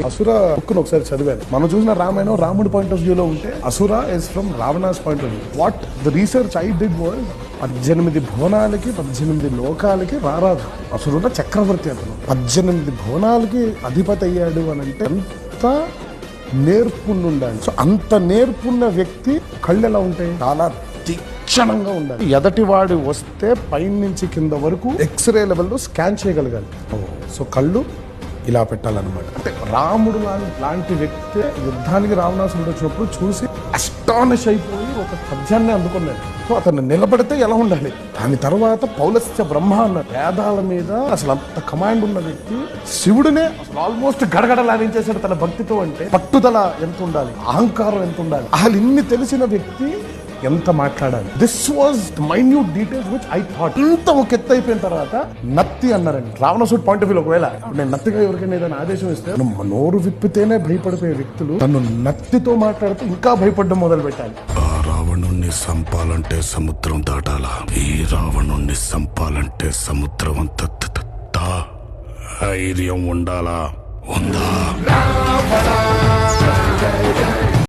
అసుర బుక్ ఒకసారి చదివాను. మనం చూసిన రామాయణం రాముడి పాయింట్ ఆఫ్ వ్యూలో ఉంటే అసుర is from Ravana's point of view. What the research I did was 18 భువనాలకి 18 లోకాలకి రారాదు అసురుడు చక్రవర్తి. అతను 18 భువనాలకి అధిపతి అయ్యాడు అని అంటే ఎంత నేర్పుండాలి. సో అంత నేర్పున్న వ్యక్తి కళ్ళు ఎలా ఉంటాయి? చాలా తీక్షణంగా ఉండాలి. ఎదటి వాడు వస్తే పైన నుంచి కింద వరకు ఎక్స్రే లెవెల్లో స్కాన్ చేయగలగాలి. సో కళ్ళు ఇలా పెట్టాలన్నమాట. అంటే రాముడు లాంటి వ్యక్తి యుద్ధానికి రావణాసురుడు వచ్చినప్పుడు చూసి అస్టానిష్ అయిపోయి ఒక పద్యాన్ని అందుకున్నాడు. సో అతను నిలబడితే ఎలా ఉండాలి. దాని తర్వాత పౌలస్య బ్రహ్మ అన్న వేదాల మీద అసలు అంత కమాండ్ ఉన్న వ్యక్తి శివుడినే అసలు ఆల్మోస్ట్ గడగడలాడించేశాడు తన భక్తితో. అంటే పట్టుదల ఎంత ఉండాలి, అహంకారం ఎంత ఉండాలి, అసలు ఇన్ని తెలిసిన వ్యక్తి ఎంత మాట్లాడాలి. This was minute details which I thought. ఇంత ఒక ఎత్తు అయిపోయిన తర్వాత నత్తి అన్నారండి. రావణాసురుడు పాయింట్ ఆఫ్ వ్యూ ఒకవేళ నేను నత్తిగా ఎవరికైనా ఏదైనా ఆదేశం ఇస్తే నోరు విప్పితేనే భయపడిపోయే వ్యక్తులు తను నత్తితో మాట్లాడితే ఇంకా భయపడడం మొదలు పెట్టాలి. రావణుణ్ణి సంపాలంటే సముద్రం దాటాలా, ఈ రావణుణ్ణి సంపాలంటే సముద్రం అంత ధైర్యం ఉండాలా. ఉందా?